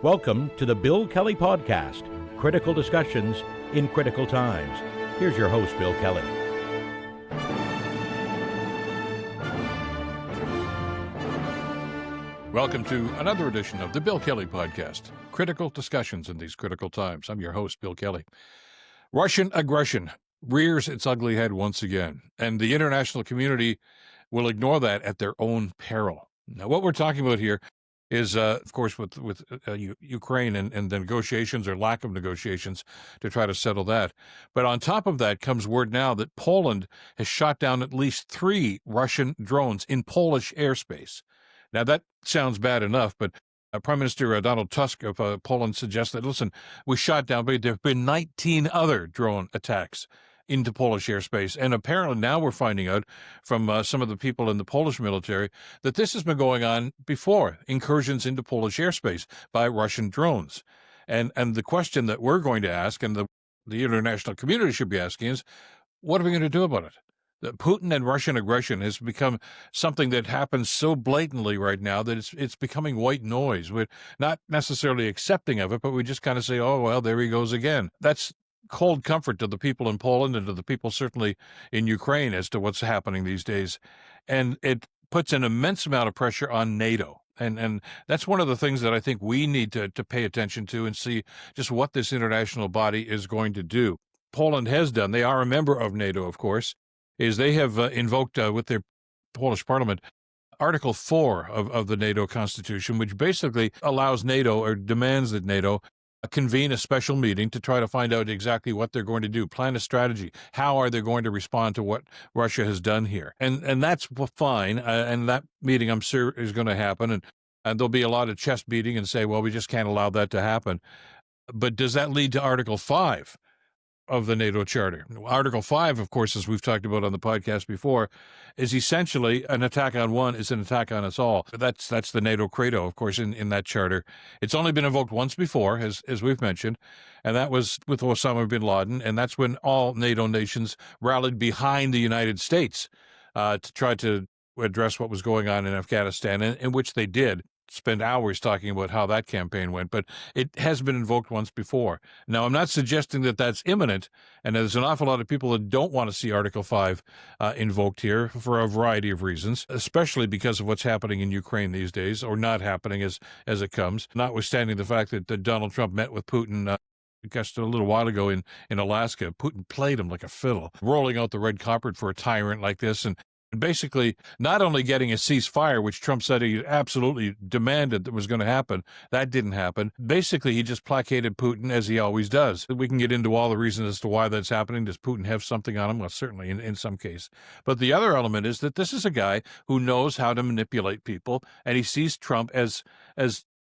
Welcome to the Bill Kelly Podcast, Critical Discussions in Critical Times. Here's your host, Bill Kelly. Welcome to another edition of the Bill Kelly Podcast, Critical Discussions in these Critical Times. I'm your host, Bill Kelly. Russian aggression rears its ugly head once again, and the international community will ignore that at their own peril. Now, what we're talking about here is, of course, with Ukraine and the negotiations or lack of negotiations to try to settle that. But on top of that comes word now that Poland has shot down at least 3 Russian drones in Polish airspace. Now, that sounds bad enough, but Prime Minister Donald Tusk of Poland suggests that, listen, we shot down, but there have been 19 other drone attacks into Polish airspace. And apparently now we're finding out from some of the people in the Polish military that this has been going on before, incursions into Polish airspace by Russian drones. And the question that we're going to ask, and the international community should be asking, is what are we going to do about it? Putin and Russian aggression has become something that happens so blatantly right now that it's becoming white noise. We're not necessarily accepting of it, but we just kind of say, oh, well, there he goes again. That's cold comfort to the people in Poland and to the people certainly in Ukraine as to what's happening these days. And it puts an immense amount of pressure on NATO. And that's one of the things that I think we need to pay attention to and see just what this international body is going to do. Poland has done, they are a member of NATO, of course, is they have invoked with their Polish parliament Article 4 of the NATO Constitution, which basically allows NATO or demands that NATO convene a special meeting to try to find out exactly what they're going to do, plan a strategy. How are they going to respond to what Russia has done here? And that's fine. And that meeting, I'm sure, is going to happen. And there'll be a lot of chest beating and say, well, we just can't allow that to happen. But does that lead to Article 5 of the NATO Charter? Article 5, of course, as we've talked about on the podcast before, is essentially an attack on one is an attack on us all. That's the NATO credo, of course, in that charter. It's only been invoked once before, as we've mentioned, and that was with Osama bin Laden, and that's when all NATO nations rallied behind the United States to try to address what was going on in Afghanistan, in which they did spend hours talking about how that campaign went, but it has been invoked once before. Now, I'm not suggesting that that's imminent, and there's an awful lot of people that don't want to see Article 5 invoked here for a variety of reasons, especially because of what's happening in Ukraine these days, or not happening as it comes, notwithstanding the fact that Donald Trump met with Putin just a little while ago in Alaska. Putin played him like a fiddle, rolling out the red carpet for a tyrant like this, and basically not only getting a ceasefire, which Trump said he absolutely demanded that was going to happen. That didn't happen. Basically, he just placated Putin, as he always does. We can get into all the reasons as to why that's happening. Does Putin have something on him? Well, certainly in some case. But the other element is that this is a guy who knows how to manipulate people, and he sees Trump as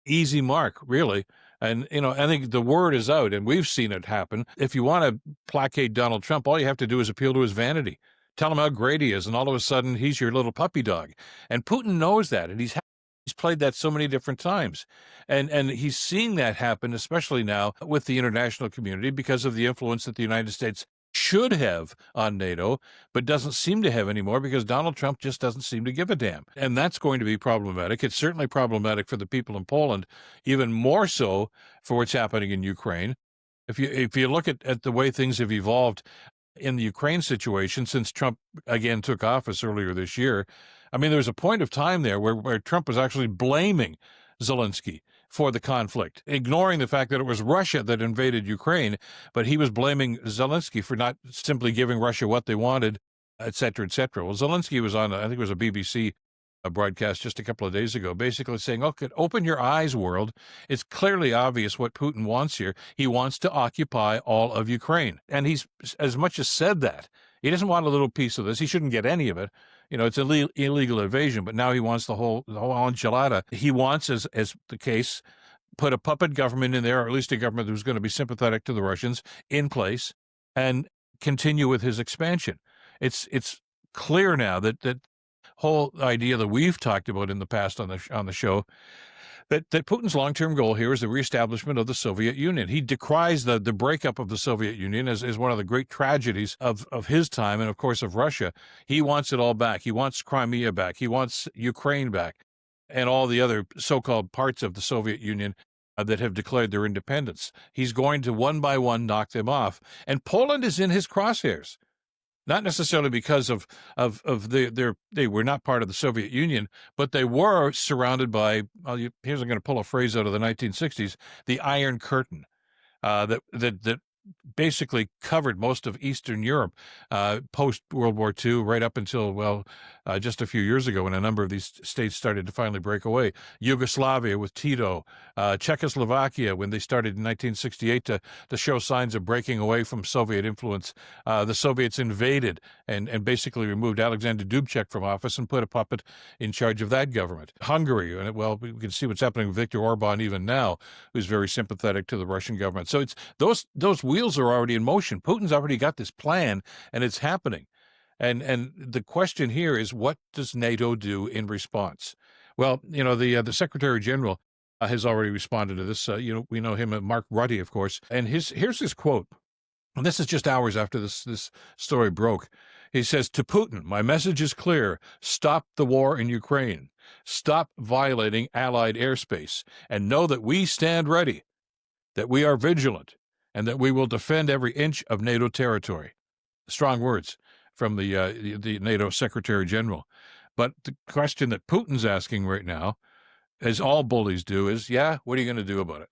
easy mark, really. And, I think the word is out, and we've seen it happen. If you want to placate Donald Trump, all you have to do is appeal to his vanity. Tell him how great he is, and all of a sudden he's your little puppy dog. And Putin knows that, and he's played that so many different times. And he's seeing that happen, especially now with the international community, because of the influence that the United States should have on NATO, but doesn't seem to have anymore because Donald Trump just doesn't seem to give a damn. And that's going to be problematic. It's certainly problematic for the people in Poland, even more so for what's happening in Ukraine. If you look at the way things have evolved in the Ukraine situation since Trump again took office earlier this year, I mean, there was a point of time there where Trump was actually blaming Zelensky for the conflict, ignoring the fact that it was Russia that invaded Ukraine, but he was blaming Zelensky for not simply giving Russia what they wanted, et cetera, et cetera. Well, Zelensky was on, I think it was a BBC broadcast just a couple of days ago, basically saying, okay, open your eyes, world. It's clearly obvious what Putin wants here. He wants to occupy all of Ukraine. And he's as much as said that. He doesn't want a little piece of this. He shouldn't get any of it. It's illegal invasion, but now he wants the whole enchilada. He wants, as the case, put a puppet government in there, or at least a government who's going to be sympathetic to the Russians in place and continue with his expansion. It's clear now that whole idea that we've talked about in the past on the show, that Putin's long-term goal here is the reestablishment of the Soviet Union. He decries the breakup of the Soviet Union as one of the great tragedies of his time and, of course, of Russia. He wants it all back. He wants Crimea back. He wants Ukraine back and all the other so-called parts of the Soviet Union that have declared their independence. He's going to one by one knock them off. And Poland is in his crosshairs. Not necessarily because they were not part of the Soviet Union, but they were surrounded by, here's I'm going to pull a phrase out of the 1960s, the Iron Curtain, that basically covered most of Eastern Europe post World War II, right up until, just a few years ago when a number of these states started to finally break away. Yugoslavia with Tito, Czechoslovakia when they started in 1968 to show signs of breaking away from Soviet influence. The Soviets invaded and basically removed Alexander Dubček from office and put a puppet in charge of that government. Hungary, and we can see what's happening with Viktor Orban even now, who's very sympathetic to the Russian government. So it's those wheels are already in motion. Putin's already got this plan, and it's happening. And the question here is, what does NATO do in response? Well, the Secretary General has already responded to this. We know him, Mark Rutte, of course. And here's his quote. And this is just hours after this story broke. He says, "To Putin, my message is clear. Stop the war in Ukraine. Stop violating Allied airspace. And know that we stand ready, that we are vigilant, and that we will defend every inch of NATO territory." Strong words from the NATO Secretary General. But the question that Putin's asking right now, as all bullies do, is, what are you going to do about it?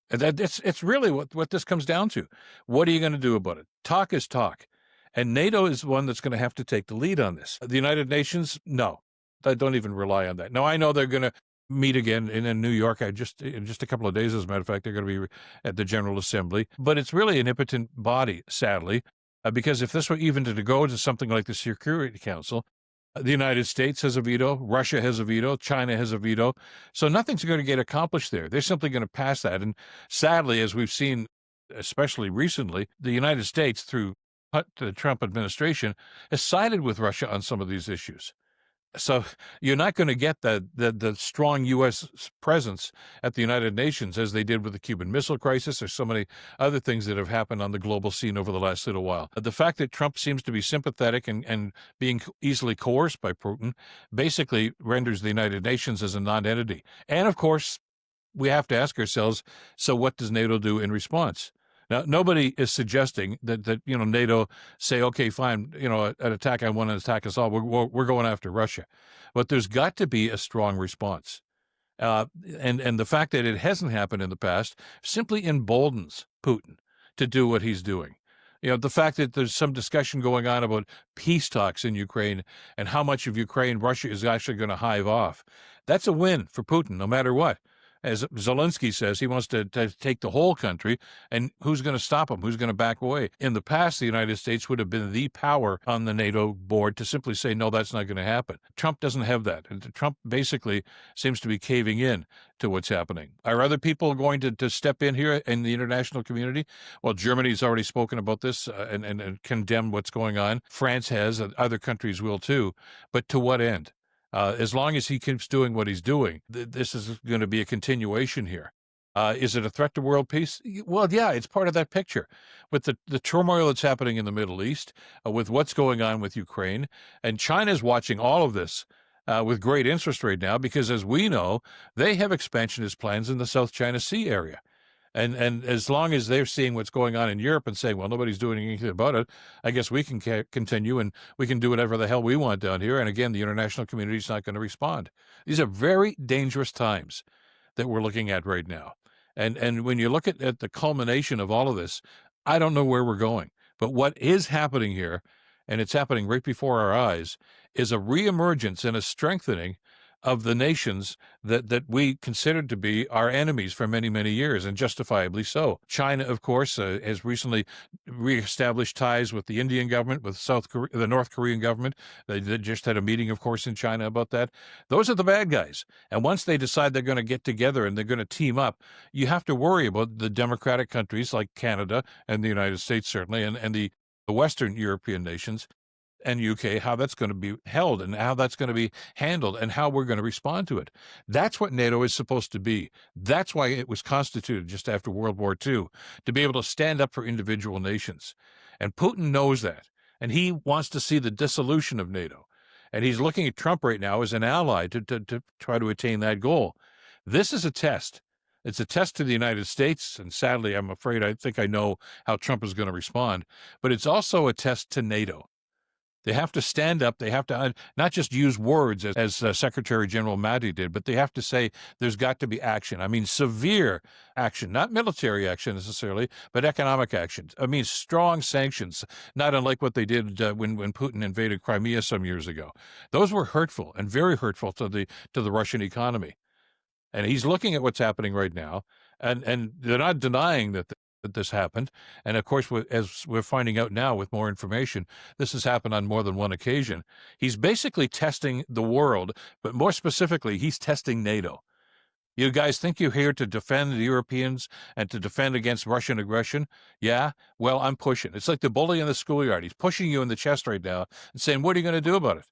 And it's really what this comes down to. What are you going to do about it? Talk is talk. And NATO is one that's going to have to take the lead on this. The United Nations, no. I don't even rely on that. Now, I know they're going to meet again in New York. In just a couple of days, as a matter of fact, they're going to be at the General Assembly. But it's really an impotent body, sadly, because if this were even to go to something like the Security Council, the United States has a veto, Russia has a veto, China has a veto. So nothing's going to get accomplished there. They're simply going to pass that. And sadly, as we've seen, especially recently, the United States, through the Trump administration, has sided with Russia on some of these issues. So you're not going to get the strong U.S. presence at the United Nations as they did with the Cuban Missile Crisis or so many other things that have happened on the global scene over the last little while. The fact that Trump seems to be sympathetic and being easily coerced by Putin basically renders the United Nations as a non-entity. And, of course, we have to ask ourselves, so what does NATO do in response? Now, nobody is suggesting that NATO say, okay, fine, an attack on one and attack us all. We're going after Russia. But there's got to be a strong response. And the fact that it hasn't happened in the past simply emboldens Putin to do what he's doing. The fact that there's some discussion going on about peace talks in Ukraine and how much of Ukraine Russia is actually going to hive off, that's a win for Putin, no matter what. As Zelensky says, he wants to take the whole country, and who's going to stop him? Who's going to back away? In the past, the United States would have been the power on the NATO board to simply say, no, that's not going to happen. Trump doesn't have that. And Trump basically seems to be caving in to what's happening. Are other people going to step in here in the international community? Well, Germany's already spoken about this and condemned what's going on. France has, and other countries will too. But to what end? As long as he keeps doing what he's doing, this is going to be a continuation here. Is it a threat to world peace? Well, yeah, it's part of that picture. With the turmoil that's happening in the Middle East, with what's going on with Ukraine, and China's watching all of this with great interest right now because, as we know, they have expansionist plans in the South China Sea area. And as long as they're seeing what's going on in Europe and saying, well, nobody's doing anything about it, I guess we can continue and we can do whatever the hell we want down here. And again, the international community is not going to respond. These are very dangerous times that we're looking at right now. And when you look at the culmination of all of this, I don't know where we're going. But what is happening here, and it's happening right before our eyes, is a reemergence and a strengthening of the nations that we considered to be our enemies for many, many years, and justifiably so. China, of course, has recently reestablished ties with the Indian government, with the North Korean government. They just had a meeting, of course, in China about that. Those are the bad guys. And once they decide they're going to get together and they're going to team up, you have to worry about the democratic countries like Canada and the United States, certainly, and the Western European nations and UK, how that's going to be held and how that's going to be handled and how we're going to respond to it. That's what NATO is supposed to be. That's why it was constituted just after World War II, to be able to stand up for individual nations. And Putin knows that. And he wants to see the dissolution of NATO. And he's looking at Trump right now as an ally to try to attain that goal. This is a test. It's a test to the United States, and sadly, I'm afraid I think I know how Trump is going to respond, but it's also a test to NATO. They have to stand up. They have to not just use words as Secretary General Mattis did, but they have to say there's got to be action. I mean, severe action, not military action necessarily, but economic action. I mean, strong sanctions, not unlike what they did when Putin invaded Crimea some years ago. Those were hurtful and very hurtful to the Russian economy. And he's looking at what's happening right now, and they're not denying that this happened. And of course, as we're finding out now with more information, this has happened on more than one occasion. He's basically testing the world, but more specifically, he's testing NATO. You guys think you're here to defend the Europeans and to defend against Russian aggression? Yeah? Well, I'm pushing. It's like the bully in the schoolyard. He's pushing you in the chest right now and saying, what are you going to do about it?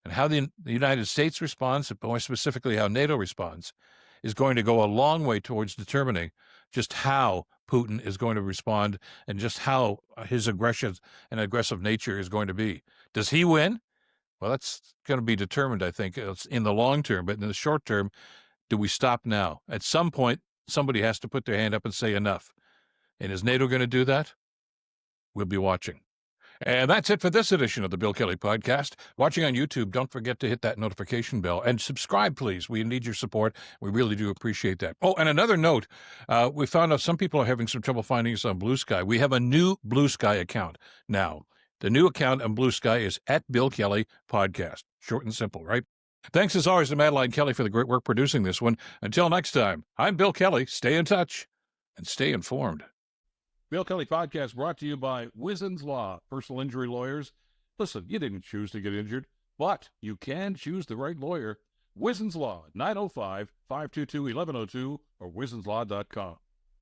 And how the United States responds, but more specifically how NATO responds, is going to go a long way towards determining just how Putin is going to respond and just how his aggression and aggressive nature is going to be. Does he win? Well, that's going to be determined, I think, in the long term. But in the short term, do we stop now? At some point, somebody has to put their hand up and say enough. And is NATO going to do that? We'll be watching. And that's it for this edition of the Bill Kelly Podcast. Watching on YouTube, don't forget to hit that notification bell and subscribe, please. We need your support. We really do appreciate that. Oh, and another note, we found out some people are having some trouble finding us on Blue Sky. We have a new Blue Sky account now. The new account on Blue Sky is at Bill Kelly Podcast. Short and simple, right? Thanks as always to Madeline Kelly for the great work producing this one. Until next time, I'm Bill Kelly. Stay in touch and stay informed. Bill Kelly Podcast brought to you by Wizen's Law, personal injury lawyers. Listen, you didn't choose to get injured, but you can choose the right lawyer. Wizen's Law, 905-522-1102 or wizenslaw.com.